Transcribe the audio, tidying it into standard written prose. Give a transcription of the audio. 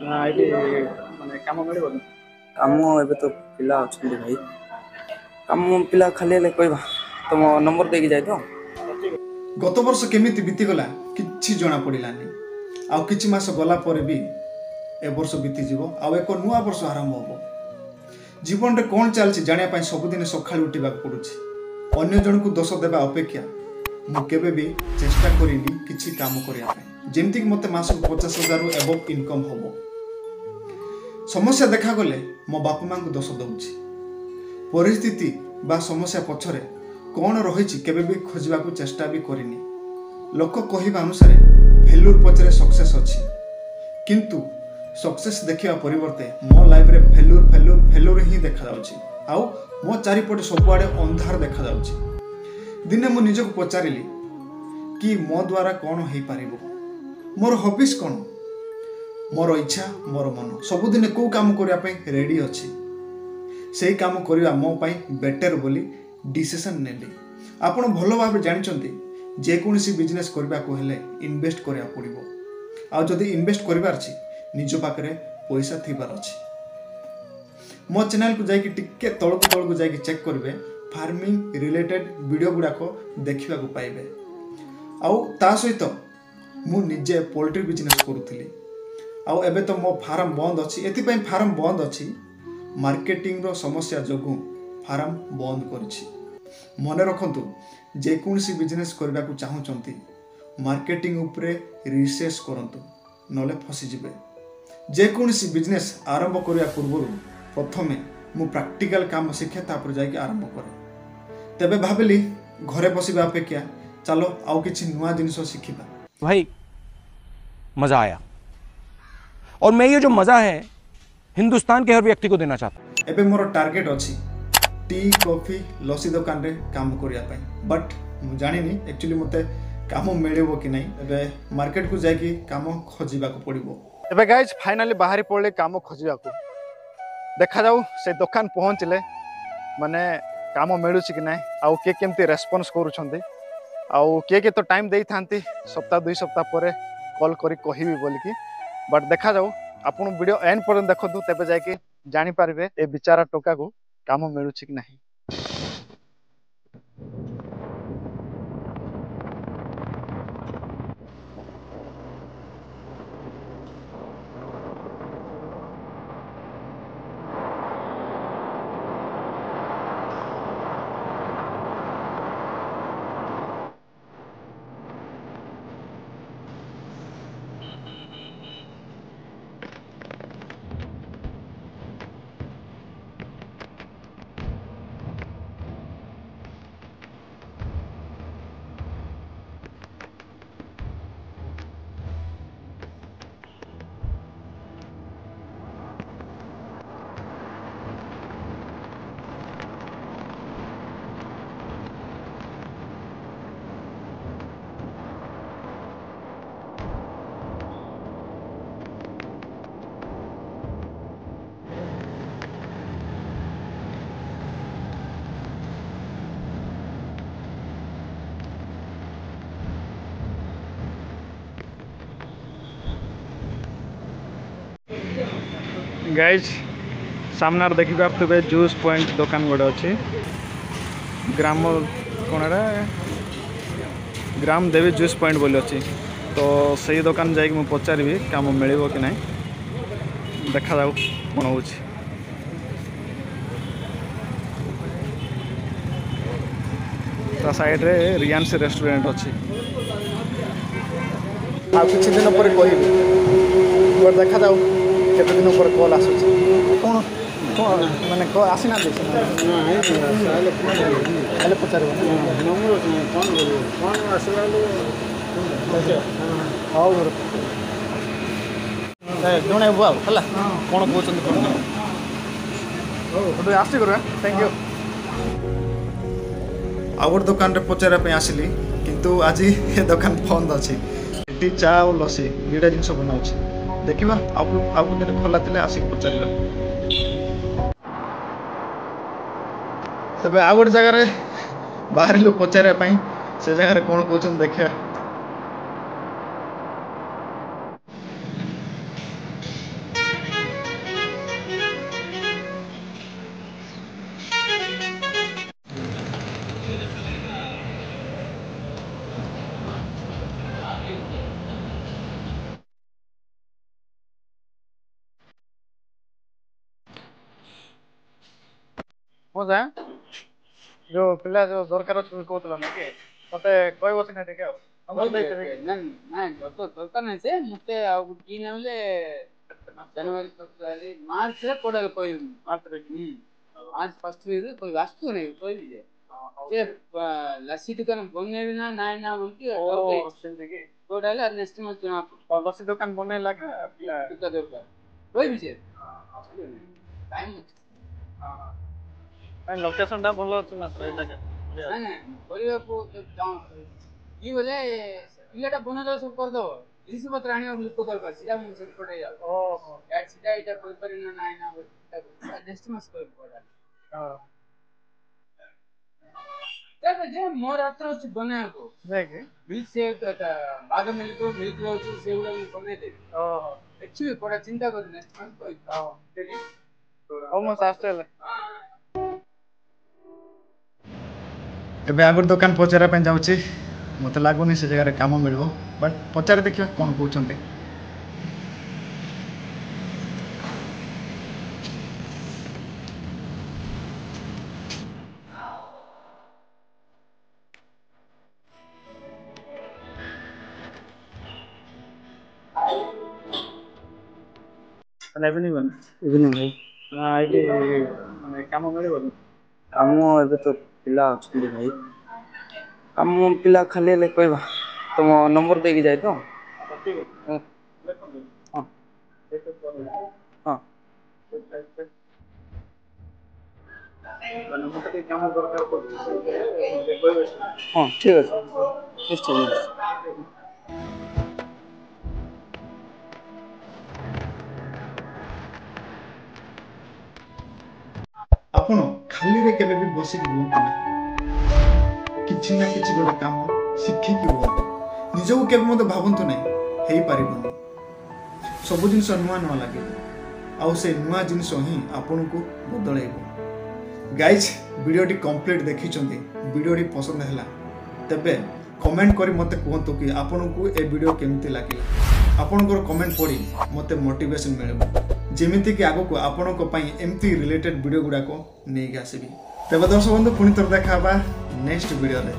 ନା ଏଠି ମାନେ କାମ ମିଳିବନି। କାମ ଏବେ ତ ପିଲା ଅଛନ୍ତି ଭାଇ, କାମ ପିଲା ଖାଲି ହେଲେ କହିବା। ତମ ନମ୍ବର ଦେଇକି ଯାଇ ତ। ଗତ ବର୍ଷ କେମିତି ବିତିଗଲା କିଛି ଜଣା ପଡ଼ିଲାନି। ଆଉ କିଛି ମାସ ଗଲା ପରେ ବି ଏ ବର୍ଷ ବିତିଯିବ, ଆଉ ଏକ ନୂଆ ବର୍ଷ ଆରମ୍ଭ ହେବ। ଜୀବନରେ କ'ଣ ଚାଲିଛି ଜାଣିବା ପାଇଁ ସବୁଦିନ ସକାଳୁ ଉଠିବାକୁ ପଡ଼ୁଛି। ଅନ୍ୟ ଜଣଙ୍କୁ ଦୋଷ ଦେବା ଅପେକ୍ଷା ମୁଁ କେବେ ବି ଚେଷ୍ଟା କରିନି କିଛି କାମ କରିବା ପାଇଁ, ଯେମିତିକି ମୋତେ ମାସକୁ 50,000ରୁ ଏବଭ୍ ଇନକମ୍ ହେବ। ସମସ୍ୟା ଦେଖାଗଲେ ମୋ ବାପା ମାଆଙ୍କୁ ଦୋଷ ଦେଉଛି। ପରିସ୍ଥିତି ବା ସମସ୍ୟା ପଛରେ କ'ଣ ରହିଛି କେବେ ବି ଖୋଜିବାକୁ ଚେଷ୍ଟା ବି କରିନି। ଲୋକ କହିବା ଅନୁସାରେ ଫେଲୁର ପଛରେ ସକ୍ସେସ୍ ଅଛି, କିନ୍ତୁ ସକ୍ସେସ୍ ଦେଖିବା ପରିବର୍ତ୍ତେ ମୋ ଲାଇଫରେ ଫେଲୁର ହିଁ ଦେଖାଯାଉଛି। ଆଉ ମୋ ଚାରିପଟେ ସବୁଆଡ଼େ ଅନ୍ଧାର ଦେଖାଯାଉଛି। ଦିନେ ମୁଁ ନିଜକୁ ପଚାରିଲି କି ମୋ ଦ୍ୱାରା କ'ଣ ହେଇପାରିବ, ମୋର ହବିସ୍ କ'ଣ, ମୋର ଇଚ୍ଛା, ମୋର ମନ ସବୁଦିନେ କେଉଁ କାମ କରିବା ପାଇଁ ରେଡ଼ି ଅଛି। ସେଇ କାମ କରିବା ମୋ ପାଇଁ ବେଟର୍ ବୋଲି ଡିସିସନ୍ ନେଲି। ଆପଣ ଭଲ ଭାବରେ ଜାଣିଛନ୍ତି ଯେକୌଣସି ବିଜନେସ୍ କରିବାକୁ ହେଲେ ଇନଭେଷ୍ଟ କରିବାକୁ ପଡ଼ିବ। ଆଉ ଯଦି ଇନଭେଷ୍ଟ କରିବାର ଅଛି ନିଜ ପାଖରେ ପଇସା ଥିବାର ଅଛି। ମୋ ଚ୍ୟାନେଲକୁ ଯାଇକି ଟିକେ ତଳକୁ ଯାଇକି ଚେକ୍ କରିବେ, ଫାର୍ମିଂ ରିଲେଟେଡ୍ ଭିଡ଼ିଓ ଗୁଡ଼ାକ ଦେଖିବାକୁ ପାଇବେ। ଆଉ ତା ସହିତ ମୁଁ ନିଜେ ପୋଲଟ୍ରି ବିଜନେସ୍ କରୁଥିଲି। ଆଉ ଏବେ ତ ମୋ ଫାର୍ମ ବନ୍ଦ ଅଛି। ଏଥିପାଇଁ ଫାର୍ମ ବନ୍ଦ ଅଛି, ମାର୍କେଟିଂର ସମସ୍ୟା ଯୋଗୁଁ ଫାର୍ମ ବନ୍ଦ କରିଛି। ମନେ ରଖନ୍ତୁ, ଯେକୌଣସି ବିଜନେସ୍ କରିବାକୁ ଚାହୁଁଛନ୍ତି ମାର୍କେଟିଂ ଉପରେ ରିସର୍ଚ୍ଚ କରନ୍ତୁ, ନହେଲେ ଫସିଯିବେ। ଯେକୌଣସି ବିଜନେସ୍ ଆରମ୍ଭ କରିବା ପୂର୍ବରୁ ପ୍ରଥମେ ମୁଁ ପ୍ରାକ୍ଟିକାଲ କାମ ଶିଖେ, ତାପରେ ଯାଇକି ଆରମ୍ଭ କରେ। ତେବେ ଭାବିଲି ଘରେ ବସିବା ଅପେକ୍ଷା ଚାଲ ଆଉ କିଛି ନୂଆ ଜିନିଷ ଶିଖିବା। भाई मजा आया, और मैं ये जो मजा है हिंदुस्तान के हर व्यक्ति को देना चाहता हूं। ଏବେ ମୋର ଟାର୍ଗେଟ୍ ଅଛି ଟି କଫି ଲସି ଦୋକାନରେ କାମ କରିବା ପାଇଁ, ବଟ୍ ମୁଁ ଜାଣିନି ଆକ୍ଚୁଆଲି ମୋତେ କାମ ମିଳିବ କି ନାହିଁ। ଏବେ ମାର୍କେଟକୁ ଯାଇକି କାମ ଖୋଜିବାକୁ ପଡ଼ିବ। ଏବେ ଗାଇଜ୍ ଫାଇନାଲି ବାହାରି ପଡ଼ିଲେ କାମ ଖୋଜିବାକୁ। ଦେଖାଯାଉ ସେ ଦୋକାନ ପହଞ୍ଚିଲେ ମାନେ କାମ ମିଳୁଛି କି ନାହିଁ, ଆଉ କିଏ କେମିତି ରେସ୍ପନ୍ସ କରୁଛନ୍ତି, ଆଉ କିଏ କିଏ ତ ଟାଇମ୍ ଦେଇଥାନ୍ତି ସପ୍ତାହ 2 ସପ୍ତାହ ପରେ କଲ୍ କରି କହିବି ବୋଲିକି। ବଟ୍ ଦେଖାଯାଉ, ଆପଣ ଭିଡ଼ିଓ ଏଣ୍ଡ ପର୍ଯ୍ୟନ୍ତ ଦେଖନ୍ତୁ, ତେବେ ଯାଇକି ଜାଣିପାରିବେ ଏ ବିଚାରା ଟୋକାକୁ କାମ ମିଳୁଛି କି ନାହିଁ। गाइज सामनार देखी पारे जूस पॉइंट दुकान गोटे अच्छी, ग्राम कौन ग्राम देवी जूस पॉइंट बोली अच्छी। तो सही दुकान जाकि मुझे पचारि काम मिल कि ना, देखा जाऊ कौन हो। साइड रे रियांस रेस्टोरेंट अच्छी। आ किसी दिन पर कह देखा जाऊ केते दिन पर कॉल आसुच कौन माने आसीना पचार जन बुआ है कौन कहते आस थैंक यू। आउट दुकान रे पचारे आसिली, किंतु आज ये दुकान बंद अच्छी। चा और लसी दुटा जिन बनाऊँ, देखा आउ दिन खोला थे आसिक पचार। तबे आ गोटे जगार बाहर पचारे से जगह कौन कहते देखा। ହଁ ଯା ଯୋଉ ପିଲା ଯୋଉ ଦରକାର ଅଛି କହୁଥିଲା ନା କି ମତେ କହିବ ସିନା ଟିକେ ଆଉ ନାଇଁ ଦରକାର ନାହିଁ ସେ ମତେ ଆଉ କି ନେଲେ ଜାନୁଆରୀ ଫେବୃଆରୀ ମାର୍ଚ୍ଚରେ କୋଡାରେ କହିବି ମାର୍ଚ୍ଚ ଫାର୍ଷ୍ଟ ୱିକରେ କହିବି ଆସୁଛୁ ନାଇଁ କହିବି ଯେ ଲସି ଦୋକାନ ବନେଇବି ନା ନାଇଁ ନା କୋଉଟା ହେଲେ ନେକ୍ସଟ ମାସ ଜଣା ଲସି ଦୋକାନ ବନେଇଲା ଦରକାର କହିବି ଯେ ଟାଇମ୍ ଅଛି ଲୋକେସନ ଟା ଭଲ ଅଛି ନା ନାଇଁ କରିବାକୁ କି ବୋଲେ ପିଲାଟା ବନେଇଦେବ ସବୁ କରିଦବ ଜିନିଷ ପତ୍ର ଆଣିବାକୁ ଲୋକ ଦରକାର ସେଇଟା ମୁଁ ସେପଟେ ସେଇଟା ଏଇଟା କରିପାରିବି ନା ନାଇଁ ନା ନେକ୍ସଟ ମାସ କହିବି ଯେ ମୋର ହାତରେ ଅଛି ବନେଇବାକୁ ବାଘ ମିଳିଥିବ ସେଗୁଡା ମୁଁ ବନେଇଦେବି ଦେଖିବି କୋଉଟା ଚିନ୍ତା କରିବି ନେକ୍ସଟ ମାସ କହିବି ଅଲମୋଷ୍ଟ ଆସୁଛୁ ହେଲେ ଏବେ ଆଗରୁ ଦୋକାନ ପଚାରିବା ପାଇଁ ଯାଉଛି ମୋତେ ଲାଗୁନି ସେ ଜାଗାରେ କାମ ମିଳିବ ବଟ୍ ପଚାରି ଦେଖିବା କ'ଣ କହୁଛନ୍ତି। ଇଭିନିଂ ଗଲେ ଇଭିନିଂ ଭାଇ ନା ଏଇଠି ମାନେ କାମ ମିଳିବନି କାମ ଏବେ ତ ପିଲା ଅଛନ୍ତି ଭାଇ କାମ ପିଲା ଖାଲି ହେଲେ କହିବା ତମ ନମ୍ବର ଦେଇକି ଯାଏ ତ ଠିକ ହଁ ହଁ ହଁ ମତେ ଟିକେ କାମ ଦରକାର ପଡୁଛି ହଁ ଠିକ୍ ଅଛି ନିଶ୍ଚୟ ନିଶ୍ଚୟ ଆପଣ ଖାଲିରେ କେବେ ବି ବସିକି ରୁହନ୍ତୁ ନାହିଁ କିଛି ନା କିଛି ଗୋଟେ କାମ ଶିଖିକି ରୁହନ୍ତୁ ନିଜକୁ କେବେ ମଧ୍ୟ ଭାବନ୍ତୁ ନାହିଁ ହେଇପାରିବନି ସବୁ ଜିନିଷ ନୂଆ ନୂଆ ଲାଗିବ ଆଉ ସେ ନୂଆ ଜିନିଷ ହିଁ ଆପଣଙ୍କୁ ବଦଳାଇବ। ଗାଇଜ୍ ଭିଡ଼ିଓଟି କମ୍ପ୍ଲିଟ୍ ଦେଖିଛନ୍ତି ଭିଡ଼ିଓଟି ପସନ୍ଦ ହେଲା ତେବେ କମେଣ୍ଟ କରି ମୋତେ କୁହନ୍ତୁ କି ଆପଣଙ୍କୁ ଏ ଭିଡ଼ିଓ କେମିତି ଲାଗିଲା ଆପଣଙ୍କର କମେଣ୍ଟ ପଢ଼ି ମୋତେ ମୋଟିଭେସନ୍ ମିଳିବ ଯେମିତିକି ଆଗକୁ ଆପଣଙ୍କ ପାଇଁ ଏମିତି ରିଲେଟେଡ୍ ଭିଡ଼ିଓ ଗୁଡ଼ାକ ନେଇକି ଆସିବି। ତେବେ ଦର୍ଶକ ବନ୍ଧୁ ପୁଣି ଥରେ ଦେଖା ହେବା ନେକ୍ସଟ ଭିଡ଼ିଓରେ।